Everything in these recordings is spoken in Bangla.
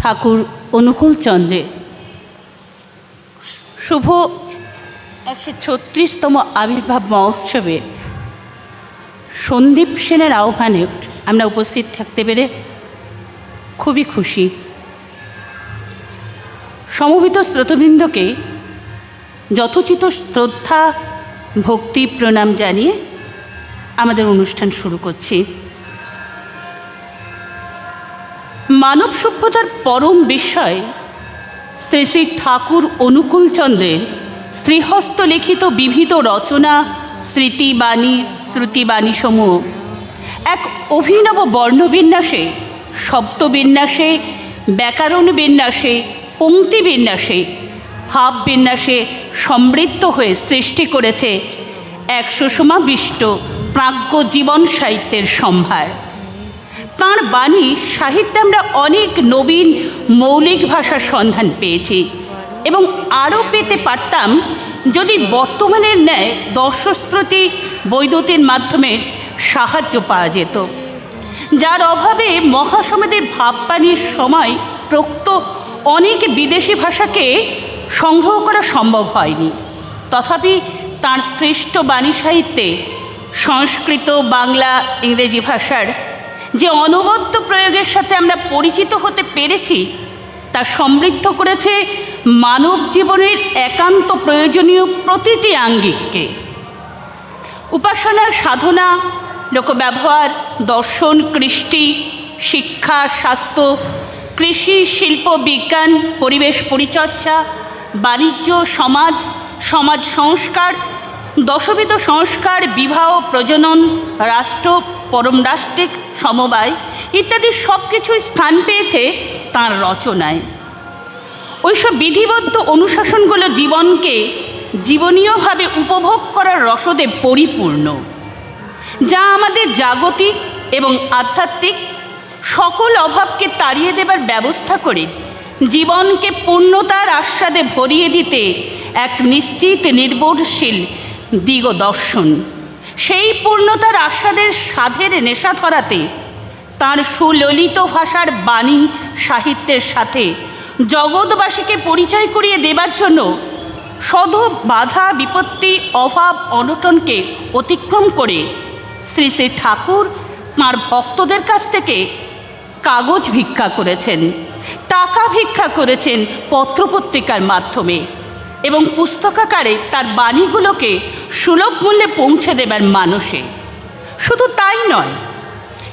ঠাকুর অনুকূল চন্দ্রের শুভ 136তম আবির্ভাব মহোৎসবে সন্দীপ সেনের আহ্বানে আমরা উপস্থিত থাকতে পেরে খুবই খুশি। সমবেত শ্রোতবৃন্দকে যথোচিত শ্রদ্ধা ভক্তি প্রণাম জানিয়ে আমাদের অনুষ্ঠান শুরু করছি। মানব সভ্যতার পরম বিস্ময় শ্রী শ্রী ঠাকুর অনুকূল চন্দ্রের শ্রীহস্ত লিখিত বিবিধ রচনা, স্মৃতিবাণী, শ্রুতিবাণীসমূহ এক অভিনব বর্ণবিন্যাসে, শব্দবিন্যাসে, ব্যাকরণ বিন্যাসে, পংক্তি বিন্যাসে, ভাব বিন্যাসে সমৃদ্ধ হয়ে সৃষ্টি করেছে এক সুষমাবিষ্ট প্রাজ্ঞ জীবন সাহিত্যের সম্ভার। তাঁর বাণী সাহিত্যে আমরা অনেক নবীন মৌলিক ভাষার সন্ধান পেয়েছি এবং আরও পেতে পারতাম যদি বর্তমানের ন্যায় দর্শশ্রুতি বৈদ্যুতির মাধ্যমে সাহায্য পাওয়া যেত, যার অভাবে মহাসমাধির ভাববাণীর সময় প্রোক্ত অনেক বিদেশি ভাষাকে সংগ্রহ করা সম্ভব হয়নি। তথাপি তাঁর সৃষ্ট বাণী সাহিত্যে সংস্কৃত, বাংলা, ইংরেজি ভাষার যে অনবদ্য প্রয়োগের সাথে আমরা পরিচিত হতে পেরেছি তা সমৃদ্ধ করেছে মানব জীবনের একান্ত প্রয়োজনীয় প্রতিটি আঙ্গিককে। উপাসনা, সাধনা, লোকব্যবহার, দর্শন, কৃষ্টি, শিক্ষা, স্বাস্থ্য, কৃষি, শিল্প, বিজ্ঞান, পরিবেশ পরিচর্যা, বাণিজ্য, সমাজ, সমাজ সংস্কার, দশবিধ সংস্কার, বিবাহ, প্রজনন, রাষ্ট্র, পরমরাষ্ট্রিক সমবায় ইত্যাদি সব কিছুই স্থান পেয়েছে তাঁর রচনায়। ওইসব বিধিবদ্ধ অনুশাসনগুলো জীবনকে জীবনীয়ভাবে উপভোগ করার রসদে পরিপূর্ণ, যা আমাদের জাগতিক এবং আধ্যাত্মিক সকল অভাবকে তাড়িয়ে দেবার ব্যবস্থা করে জীবনকে পূর্ণতার আস্বাদে ভরিয়ে দিতে এক নিশ্চিত নির্ভরশীল দিগদর্শন। সেই পূর্ণতার আস্বাদের স্বাদের নেশা ধরাতে তাঁর সুললিত ভাষার বাণী সাহিত্যের সাথে জগৎবাসীকে পরিচয় করিয়ে দেবার জন্য শত বাধা বিপত্তি, অভাব, অনটনকে অতিক্রম করে শ্রী শ্রী ঠাকুর তাঁর ভক্তদের কাছ থেকে কাগজ ভিক্ষা করেছেন, টাকা ভিক্ষা করেছেন পত্রপত্রিকার মাধ্যমে এবং পুস্তকাকারে তার বাণীগুলোকে সুলভ মূল্যে পৌঁছে দেবার মানসে। শুধু তাই নয়,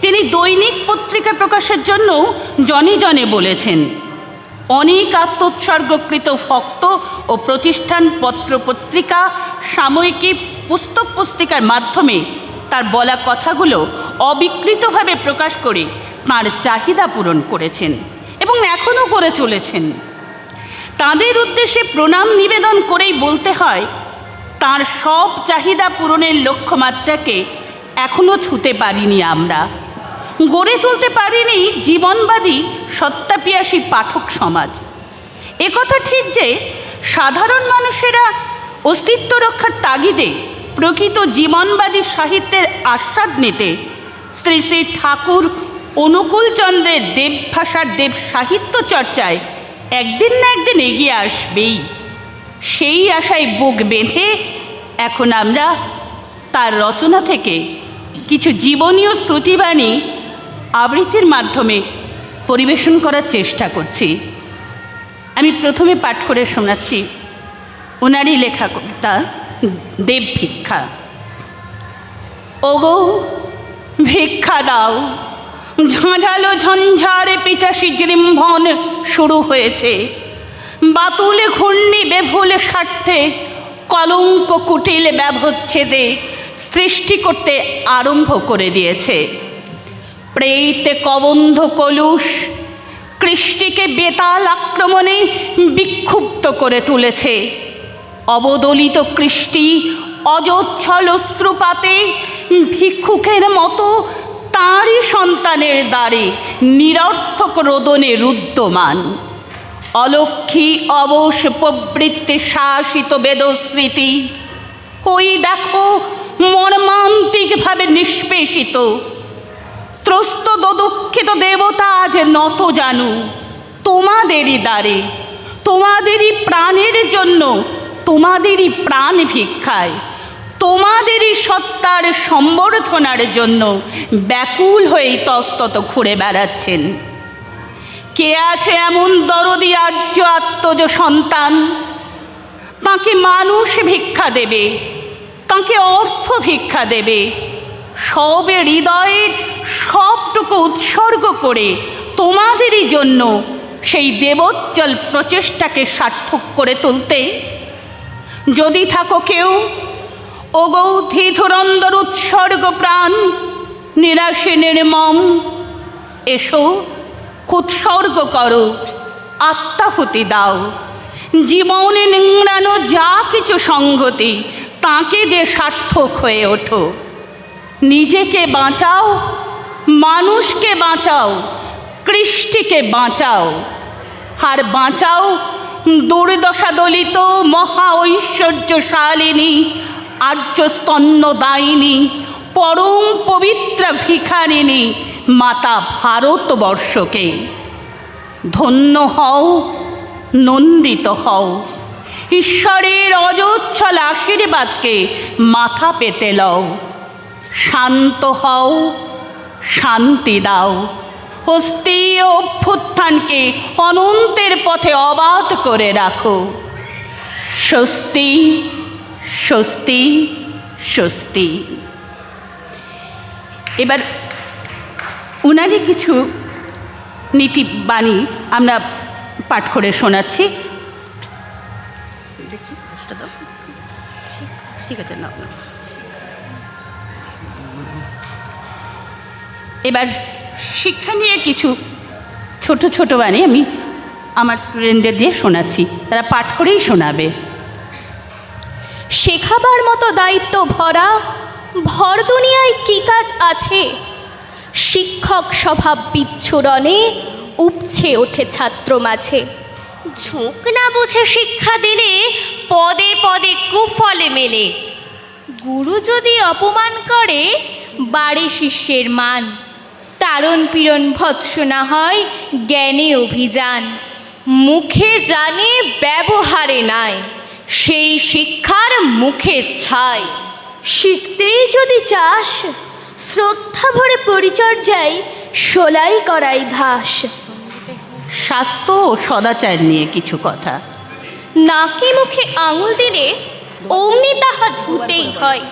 তিনি দৈনিক পত্রিকা প্রকাশের জন্য জনে জনে বলেছেন। অনেক আত্মোৎসর্গকৃত ভক্ত ও প্রতিষ্ঠান পত্রপত্রিকা, সাময়িকী, পুস্তক পুস্তিকার মাধ্যমে তার বলা কথাগুলো অবিকৃতভাবে প্রকাশ করে তাঁর চাহিদা পূরণ করেছেন এবং এখনও করে চলেছেন। তাঁদের উদ্দেশ্যে প্রণাম নিবেদন করেই বলতে হয়, তাঁর সব চাহিদা পূরণের লক্ষ্যমাত্রাকে এখনও ছুঁতে পারিনি আমরা, গড়ে তুলতে পারিনি জীবনবাদী সত্যাপিয়াসী পাঠক সমাজ। একথা ঠিক যে সাধারণ মানুষেরা অস্তিত্ব রক্ষার তাগিদে প্রকৃত জীবনবাদী সাহিত্যের আস্বাদ নিতে শ্রী শ্রী ঠাকুর অনুকূল চন্দ্রের দেবভাষার দেব সাহিত্য চর্চায় একদিন না একদিন এগিয়ে আসবেই, সেই আশায় বুক বেঁধে এখন আমরা তার রচনা থেকে কিছু জীবনীয় শ্রুতিবাণী আবৃত্তির মাধ্যমে পরিবেশন করার চেষ্টা করছি। আমি প্রথমে পাঠ করে শোনাচ্ছি ওনারই লেখা কবিতা দেব ভিক্ষা। ওগো ভিক্ষা দাও, ঝাঁঝালো ঝঞ্ঝারে পিচাসি জৃম্ভন শুরু হয়েছে। বাতুলে ঘূর্ণি বেভুলে স্বার্থে কলঙ্ক কুটিল ব্যবচ্ছেদে সৃষ্টি করতে আরম্ভ করে দিয়েছে। প্রেতে কবন্ধ কলুষ কৃষ্টিকে বেতাল আক্রমণে বিক্ষুব্ধ করে তুলেছে। অবদলিত কৃষ্টি অজচ্ছল অশ্রুপাতে ভিক্ষুকের মতো তাঁরই সন্তানের দ্বারে নিরর্থক রোদনে রুদ্ধমান। অলক্ষী অবশ প্রবৃত্তি শাসিত বেদস্মৃতি ওই দেখো মর্মান্তিকভাবে নিষ্পেষিত। ত্রস্ত দুঃখিত দেবতা আজ নত জানু, তোমাদেরই দ্বারে, তোমাদেরই প্রাণের জন্য, তোমাদেরই প্রাণ ভিক্ষায়, তোমাদেরই সত্তার সম্বর্ধনার জন্য ব্যাকুল হয়ে ইতস্তত ঘুরে বেড়াচ্ছেন। কে আছে এমন দরদি আর্য আত্মজ সন্তান? তাকে মানুষ ভিক্ষা দেবে, তাকে অর্থ ভিক্ষা দেবে, সবে হৃদয়ের সবটুকু উৎসর্গ করে তোমাদেরই জন্য সেই দেবোজ্জ্বল প্রচেষ্টাকে সার্থক করে তুলতে। যদি থাকো কেউ অগৌধি ধুরন্দর উৎসর্গ প্রাণ, নিরাশে নির্মম, এসো উৎসর্গ করো, আত্মাহুতি দাও। জীবনে নিংড়ানো যা কিছু সংগতি তাকে দিয়ে সার্থক হয়ে ওঠো। নিজেকে বাঁচাও, মানুষকে বাঁচাও, কৃষ্টিকে বাঁচাও, আর বাঁচাও দুর্দশা দলিত মহা ঐশ্বর্যশালিনী আর্য স্তন্যদায়িনী পরম পবিত্র ভিখারিণী মাতা ভারতবর্ষকে। ধন্য হও, নন্দিত হও, ঈশ্বরের অজস্র আশীর্বাদকে মাথা পেতে লও। শান্ত হও, শান্তি দাও, হস্তি ও অভ্যুত্থানকে অনন্তের পথে অবাধ করে রাখো। স্বস্তি, স্বস্তি, স্বস্তি। এবার উনারই কিছু নীতিবাণী আমরা পাঠ করে শোনাচ্ছি। ঠিক আছে না, এবার শিক্ষা নিয়ে কিছু ছোট ছোট বাণী আমি আমার স্টুডেন্টদের দিয়ে শোনাচ্ছি, তারা পাঠ করেই শোনাবে। শেখাবার মতো দায়িত্ব ভরা ভর দুনিয়ায় কী কাজ আছে? শিক্ষক স্বভাব বিচ্ছুরণে উপছে ওঠে ছাত্র মাঝে। ঝোঁক না বুঝে শিক্ষা দিলে পদে পদে কুফলে মেলে। গুরু যদি অপমান করে বাড়ে শিষ্যের মান। তারণ পীড়ন ভৎসনা হয় জ্ঞানে অভিযান। মুখে জানে ব্যবহারে নাই, সেই শিক্ষার মুখে ছাই। শিখতেই যদি চাস শ্রদ্ধা ভরে পরিচর্যায় সোলাই করাই ধাস। স্বাস্থ্য ও সদাচার নিয়ে কিছু কথা। নাকে মুখে আঙুল দিলে অমনি তাহা ধুতেই হয়,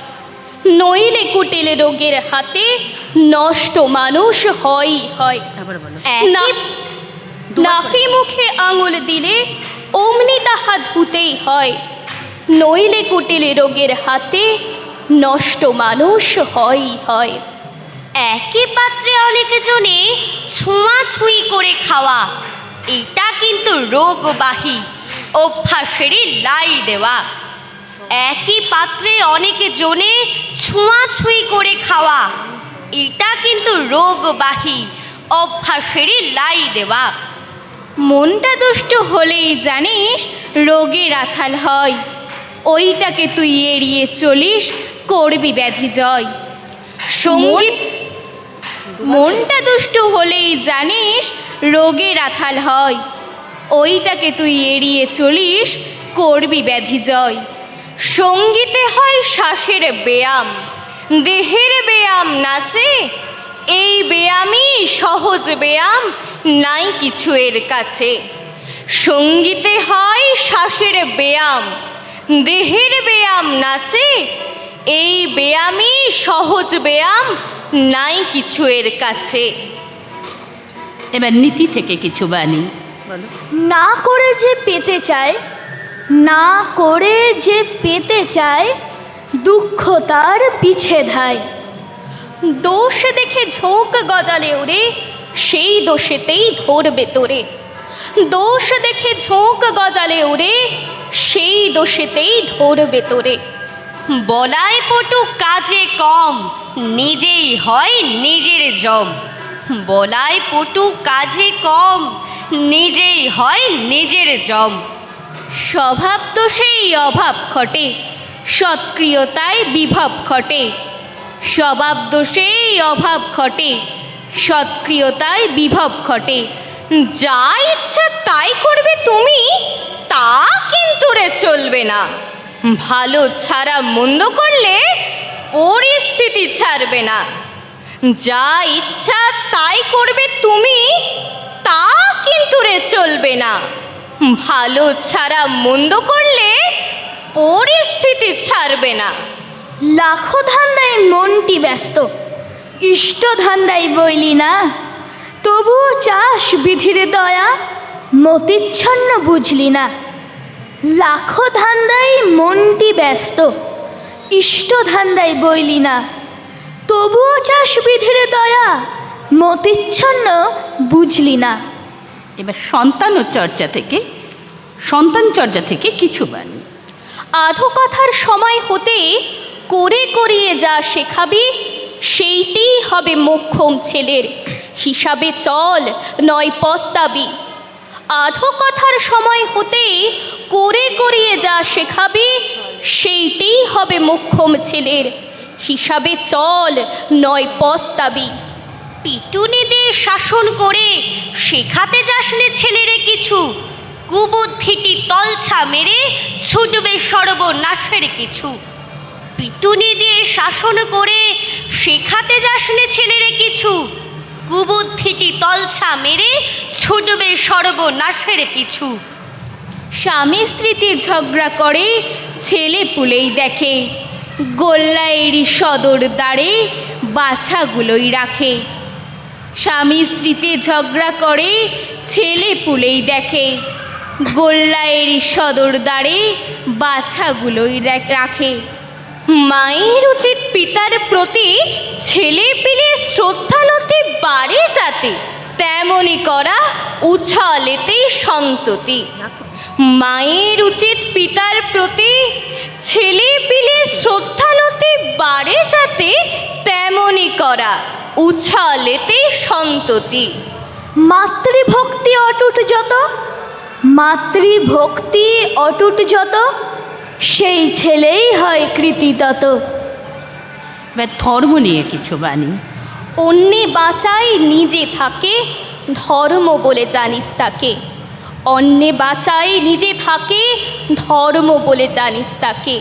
নইলে কুটিলে রোগের হাতে নষ্ট মানুষ হয়ই হয়। নাকে মুখে আঙুল দিলে অমনি তাহা ধুতেই হয়, নইলে কুটিলে রোগের হাতে নষ্ট মানুষ হয়ই হয়। একই পাত্রে অনেক জনে ছোঁয়াছুঁই করে খাওয়া, এটা কিন্তু রোগবাহী অভ্যাসেরই লাই দেওয়া। একই পাত্রে অনেকে জনে ছোঁয়াছুঁই করে খাওয়া, এটা কিন্তু রোগবাহী অভ্যাসেরই লাই দেওয়া। মনটা দুষ্ট হলেই জানিস রোগের আথাল হয়, ওইটাকে তুই এড়িয়ে চলিস করবি ব্যাধি জয়। সঙ্গীত মনটা দুষ্ট হলেই জানিস রোগের আথাল হয়, ওইটাকে তুই এড়িয়ে চলিস করবি ব্যাধি জয়। সঙ্গীতে হয় শ্বাসের ব্যায়াম, দেহের ব্যায়াম নাচে। এই ব্যায়ামই সহজ ব্যায়াম, নাই কিছু এর কাছে। সঙ্গীতে হয় শ্বাসের ব্যায়াম, দেহের ব্যায়াম নাচে। এই ব্যায়ামই সহজ ব্যায়াম, নাই কিছু এর কাছে। এবার নীতি থেকে কিছু বাণী বলো। না করে যে পেতে চায়, না করে যে পেতে চায়, দুঃখ তার পিছে ধায়। দোষ দেখে ঝোঁক গজালে ওরে, সেই দোষেতেই ধরবে তোরে। দোষ দেখে ঝোঁক গজালে ওরে, সেই দোষেতেই ধরবে তোরে। বলায় পটু কাজে কম, নিজেই হয় নিজের জম। বলায় পটু কাজে কম, নিজেই হয় নিজের জম। স্বভাব দোষেই অভাব ঘটে, সৎক্রিয়তায় বিভব ঘটে। স্বভাব দোষেই অভাব ঘটে, সৎক্রিয়তায় বিভব ঘটে। যা ইচ্ছা তাই করবে তুমি, তা কিন্তু রে চলবে না। ভালো ছাড়া মন্দ করলে পরিস্থিতি ছাড়বে না। যা ইচ্ছা তাই করবে তুমি, তা কিন্তু রে চলবে না। ভালো ছাড়া মন্দ করলে পরিস্থিতি ছাড়বে না। লাখো ধান্দায় মনটি ব্যস্ত, ইষ্ট ধান্দায় বইলি না। তবুও চাস বিধির দয়া, মতিচ্ছন্ন বুঝলি না। লাখো ধান্দায় মনটি ব্যস্ত, ইষ্ট ধান্দায় বইলি না। তবুও চাস বিধির দয়া, মতিচ্ছন্ন বুঝলি না। এবার সন্তান চর্চা থেকে কিছু বাণী। আধো কথার সময় হতে করে করিয়ে যা শেখাবি, সেইটিই হবে মোক্ষম ছেলের। হিসাবে চল নয় পস্তাবি। আধো কথার সময় হতে করে করিয়ে যা শেখাবি, সেইটিই হবে মোক্ষম ছেলের। হিসাবে চল নয় পস্তাবি। পিটুনি দিয়ে শাসন করে শেখাতে যাসনে ছেলেরে কিছু, কুবুদ্ধিটি তলছা মেরে ছুটবে সর্বনাশের কিছু। পিটুনি দিয়ে শাসন করে শেখাতে যাসনে ছেলেরে কিছু, কুবুদ্ধিটি তলছা মেরে ছুটবে সর্বনাশের কিছু। স্বামী স্ত্রীতে ঝগড়া করে ছেলে পুলেই দেখে, গোল্লায়েরই সদর দ্বারে বাছাগুলোই রাখে। স্বামী স্ত্রীতে ঝগড়া করে ছেলে পুলেই দেখে, গোল্লায়েরই সদর দ্বারে বাছাগুলোই রাখে। মায়ের উচিত পিতার প্রতি ছেলে পিলে শ্রদ্ধানতি বাড়ে যাতে, তেমনি করা উছালেতেই সন্ততি। মায়ের উচিত পিতার প্রতি ছেলে পিলে শ্রদ্ধানতি বাড়ে যাতে, তেমনি করা উছালেতেই সন্ততি। মাতৃভক্তি অটুট যত, মাতৃভক্তি অটুট যত, সেই ছেলেই হয় কৃতিতত। এবার ধর্ম নিয়ে কিছু বাণী। অন্যে বাঁচায় নিজে থাকে, ধর্ম বলে জানিস তাকে। অন্যে বাঁচায় নিজে থাকে, ধর্ম বলে জানিস তাকে।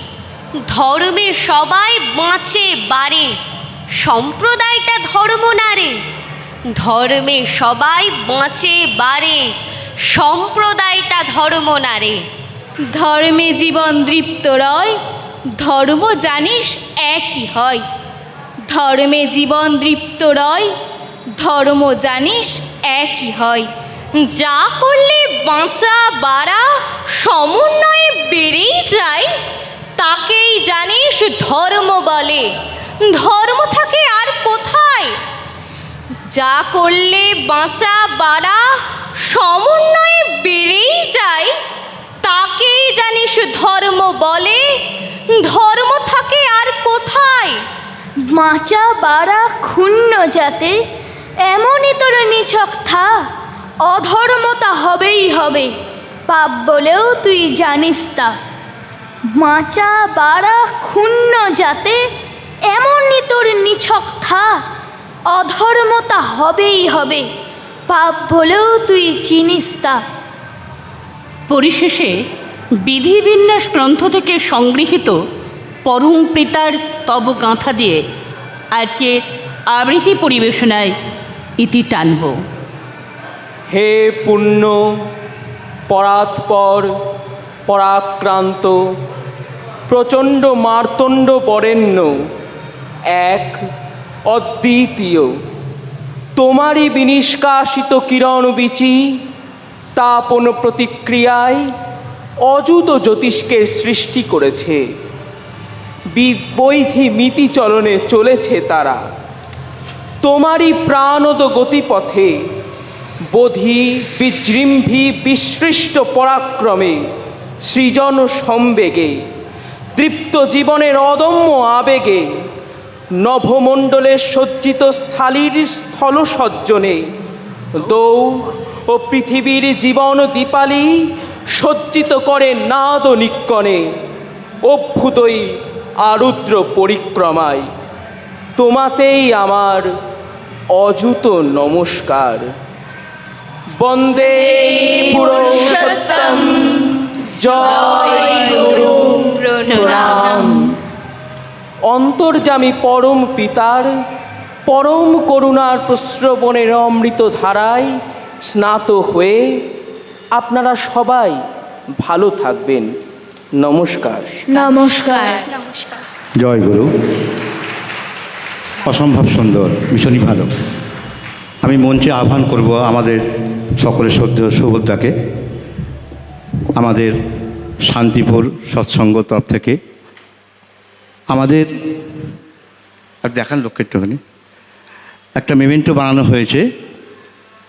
ধর্মে সবাই বাঁচে বাড়ে, সম্প্রদায়টা ধর্ম না রে। ধর্মে সবাই বাঁচে বাড়ে, সম্প্রদায়টা ধর্ম না রে। ধর্মে জীবন দৃপ্ত রয়, ধর্ম জানিস একই হয়। ধর্মে জীবন দৃপ্ত রয়, ধর্ম জানিস একই হয়। যা করলে বাঁচা বাড়া সমন্বয়ে বেড়েই যায়, তাকেই জানিস ধর্ম বলে। ধর্ম থাকে আর কোথায়? যা করলে বাঁচা বাড়া সমন্বয়ে বেড়েই যায়, তাকেই জানিস ধর্ম বলে। ধর্ম থাকে আর কোথায়? বাঁচা বাড়া ক্ষুণ্ণ যাতে, এমনই তোর নিছক থা। অধর্মতা হবেই হবে, পাপ বলেও তুই জানিস তা। বাঁচা বাড়া ক্ষুণ্ণ যাতে, এমনই তোর নিছক থা। অধর্মতা হবেই হবে, পাপ বলেও তুই চিনিস তা। পরিশেষে বিধিবিন্যাস গ্রন্থ থেকে সংগৃহীত পরম পিতার স্তব গাঁথা দিয়ে আজকে আবৃত্তি পরিবেশনায় ইতি টানব। হে পুণ্য পরাৎপর পরাক্রান্ত প্রচণ্ড মার্তণ্ড বরেণ্য, এক অদ্বিতীয়, তোমারই বিনিষ্কাশিত কিরণ বীচি তাপন প্রতিক্রিয়ায় অযুত জ্যোতিষ্কে সৃষ্টি করেছে। বৈধি মিতি চলনে চলেছে তারা। তোমারই প্রাণদ গতিপথে বোধি বিজৃম্ভি বিসৃষ্ট পরাক্রমে সৃজন সম্বেগে তৃপ্ত জীবনের অদম্য আবেগে নভমণ্ডলে সজ্জিত স্থালির স্থল সজ্জনে দৌহ ও পৃথিবীর জীবন দীপালি সজ্জিত করে নাদ নিক্কণে অভ্যুদয়ী আরুদ্র পরিক্রমায় তোমাতেই আমার অযুত নমস্কার। বন্দে পুরুষোত্তম, জয় গুরু প্রণাম। অন্তর্যামী পরম পিতার পরম করুণার প্রশ্রবণের অমৃত ধারায় স্নাত হয়ে আপনারা সবাই ভালো থাকবেন। নমস্কার। নমস্কার। জয় গুরু। অসম্ভব সুন্দর, ভীষণই ভালো। আমি মঞ্চে আহ্বান করব আমাদের সকলের শ্রদ্ধেয় সুভদ্রাকে, আমাদের শান্তিপুর সৎসঙ্গ তরফ থেকে আমাদের আর দেখান লোককে একটুখানি একটা মেমেন্টো বানানো হয়েছে,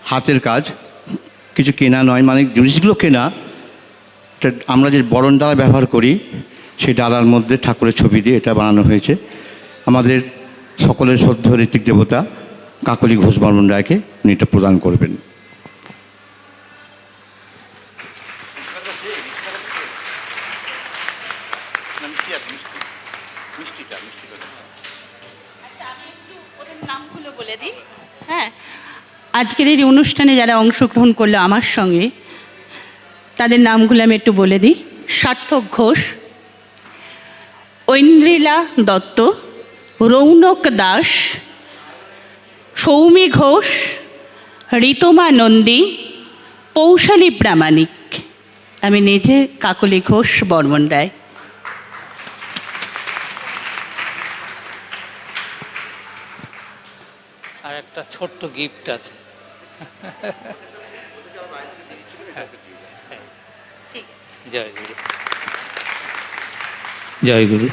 হাতের কাজ, কিছু কেনা নয়, মানে জিনিসগুলো কেনা। আমরা যে বরণ ডালা ব্যবহার করি সেই ডালার মধ্যে ঠাকুরের ছবি দিয়ে এটা বানানো হয়েছে। আমাদের সকলের শ্রদ্ধেয় ঋত্বিক দেবতা কাকলি ঘোষ বর্মন রায়কে উনি এটা প্রদান করবেন। নামগুলো বলে দিই। হ্যাঁ, আজকের এই অনুষ্ঠানে যারা অংশগ্রহণ করলো আমার সঙ্গে, তাদের নামগুলো আমি একটু বলে দিই। সার্থক ঘোষ, ঐন্দ্রিলা দত্ত, রৌনক দাস, সৌমি ঘোষ, ঋতমা নন্দী, পৌশালী প্রামাণিক। আমি নিজে কাকলি ঘোষ বর্মন রায়। আর একটা ছোট্ট গিফট আছে। জয় গুরু। জয় গুরু।